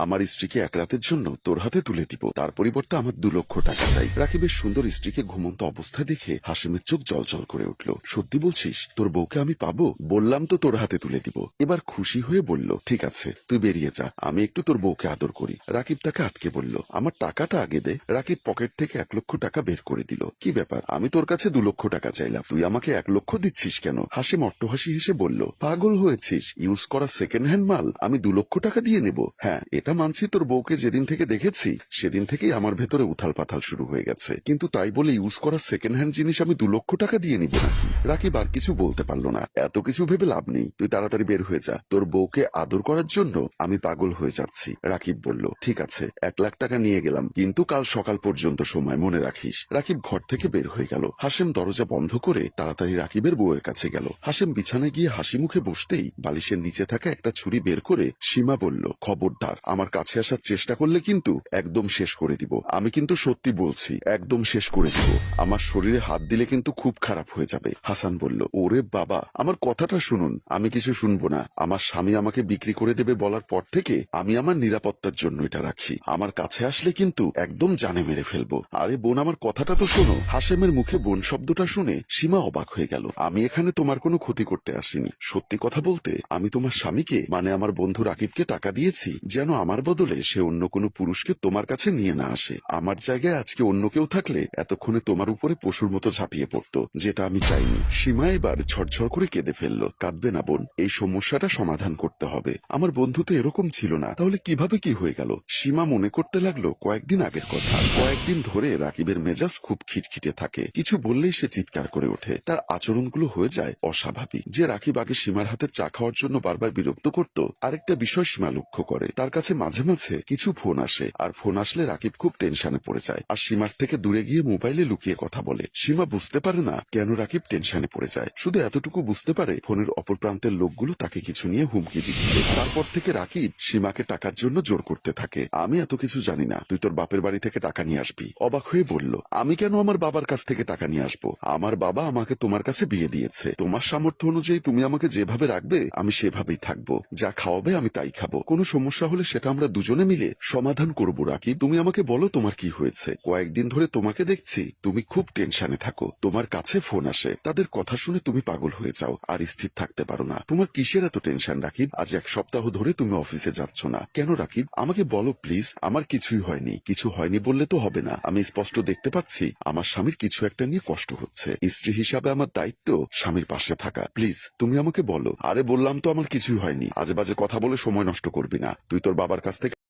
আমার স্ত্রীকে এক রাতের জন্য তোর হাতে তুলে দিব, তার পরিবর্তে আমার 2 লক্ষ টাকা চাই। রাকিবের সুন্দর স্ত্রীকে ঘুমন্ত অবস্থায় দেখে হাসিমের চোখ জলজল করে উঠল। সত্যি বলছিস? তোর বউকে আমি পাবো? বললাম তো তোর হাতে তুলে দিব। এবার খুশি হয়ে বলল, ঠিক আছে তুই বেরিয়ে যা, আমি একটু তোর বউকে আদর করি। রাকিব তাকে আটকে বলল, আমার টাকাটা আগে দে। রাকিব পকেট থেকে 1 লক্ষ টাকা বের করে দিল। কি ব্যাপার, আমি তোর কাছে 2 লক্ষ টাকা চাইলাম, তুই আমাকে 1 লক্ষ দিচ্ছিস কেন? হাসিম অট্টহাসি হেসে বলল, পাগল হয়েছিস? ইউজ করা সেকেন্ড হ্যান্ড মাল আমি 2 লক্ষ টাকা দিয়ে নেব? হ্যাঁ এটা মানছি, তোর বউকে যেদিন থেকে দেখেছি সেদিন থেকেই আমার ভেতরে উথাল পাথাল শুরু হয়ে গেছে, কিন্তু তাই বলে ইউজ করা সেকেন্ড হ্যান্ড জিনিস আমি 2 লক্ষ টাকা দিয়ে নিব নাকি? রাকিব আর কিছু বলতে পারলো না। এত কিছু ভেবে লাভ নেই, তুই তাড়াতাড়ি বের হয়ে যা, তোর বউকে আদর করার জন্য আমি পাগল হয়ে যাচ্ছি। রাকিব বলল, ঠিক আছে 1 লাখ টাকা নিয়ে গেলাম, কিন্তু কাল সকাল পর্যন্ত সময়, মনে রাখিস। রাকিব ঘর থেকে বের হয়ে গেল। হাসেম দরজা বন্ধ করে তাড়াতাড়ি রাকিবের বউয়ের কাছে গেল। হাসেম বিছানায় গিয়ে হাসি মুখে বসতেই বালিশের নিচে থাকা একটা ছুরি বের করে সীমা বলল, খবরদার আমার কাছে আসার চেষ্টা করলে কিন্তু একদম শেষ করে দিব। আমি কিন্তু সত্যি বলছি, একদম শেষ করে দিব। আমার শরীরে হাত দিলে কিন্তু খুব খারাপ হয়ে যাবে। হাসান বলল, ওরে বাবা, আমার কথাটা শুনুন। আমি কিছু শুনবো না। আমার স্বামী আমাকে বিক্রি করে দেবে বলার পর থেকে আমি আমার নিরাপত্তার জন্য এটা রাখি। আমার কাছে আসলে কিন্তু একদম জানে মেরে ফেলবো। আরে বোন, আমার কথাটা তো শোনো। হাসেমের মুখে বোন শব্দটা শুনে সীমা অবাক হয়ে গেল। আমি এখানে তোমার কোনো ক্ষতি করতে আসিনি। সত্যি কথা বলতে আমি তোমার স্বামীকে, মানে আমার বন্ধু রাকিবকে টাকা দিয়েছি যেন আমার বদলে সে অন্য কোনো পুরুষকে তোমার কাছে নিয়ে না আসে। আমার জায়গায় আজকে অন্য কেউ থাকলে এতক্ষণে তোমার উপরে পশুর মতো ঝাঁপিয়ে পড়তো, যেটা আমি চাইনি। সীমা এবার ঝরঝর করে কেঁদে ফেলল। কাঁদবে না বোন, এই সমস্যাটা সমাধান করতে হবে। আমার বন্ধু তো এরকম ছিল না, তাহলে কিভাবে কি হয়ে গেল? সীমা মনে করতে লাগলো কয়েকদিন আগের কথা। কয়েকদিন ধরে রাকিবের মেজাজ খুব খিটখিটে থাকে। কিছু বললেই সে চিৎকার করে ওঠে। তার আচরণগুলো হয়ে যায় অস্বাভাবিক। যে রাকিব আগে সীমার হাতে চা খাওয়ার জন্য বারবার বিরক্ত করত, আরেকটা বিষয় সীমা লক্ষ্য করে, তার কাছে মাঝে মাঝে কিছু ফোন আসে, আর ফোন আসলে রাকিব খুব টেনশনে পড়ে যায় আর সীমার থেকে দূরে গিয়ে মোবাইলে লুকিয়ে কথা বলে। সীমা বুঝতে পারে না কেন রাকিব টেনশনে পড়ে যায়, শুধু এতটুকু বুঝতে পারে ফোনের অপর প্রান্তের লোকগুলো তাকে কিছু নিয়ে হুমকি দিচ্ছে। তারপর থেকে রাকিব সীমাকে টাকার জন্য জোর করতে থাকে। আমি এত কিছু জানি না, তুই তোর বাপের বাড়ি থেকে টাকা নিয়ে আসবি। অবাক হয়ে বলল, আমি কেন আমার বাবার কাছ থেকে টাকা নিয়ে আসবো? আমার বাবা আমাকে তোমার কাছে বিয়ে দিয়েছে। তোমার সামর্থ্য অনুযায়ী তুমি আমাকে যেভাবে রাখবে আমি সেভাবেই থাকবো। যা খাওয়াবে আমি তাই খাবো। কোনো সমস্যা হলে সেটা আমরা দুজনে মিলে সমাধান করবো। রাকিব, তুমি আমাকে বলো তোমার কি হয়েছে? কয়েকদিন ধরে তোমাকে দেখছি তুমি খুব টেনশনে থাকো। তোমার কাছে ফোন আসে, তাদের কথা শুনে তুমি পাগল হয়ে যাও আর স্থির থাকতে পারো না। তোমার কিসের এত টেনশন রাকিব? আজ 1 সপ্তাহ ধরে তুমি অফিসে যাচ্ছ না কেন রাকিব? আমাকে বলো প্লিজ। আমার কিছুই হয়নি। কিছু হয়নি বললে তো হবে না। আমি স্পষ্ট দেখতে পাচ্ছি আমার স্বামীর কিছু একটা নিয়ে কষ্ট হচ্ছে। স্ত্রী হিসাবে আমার দায়িত্ব স্বামীর পাশে থাকা। প্লিজ তুমি আমাকে বলো। আরে বললাম তো আমার কিছুই হয়নি। আজে বাজে কথা বলে সময় নষ্ট করবি না। তুই তোর বাবার কাছ থেকে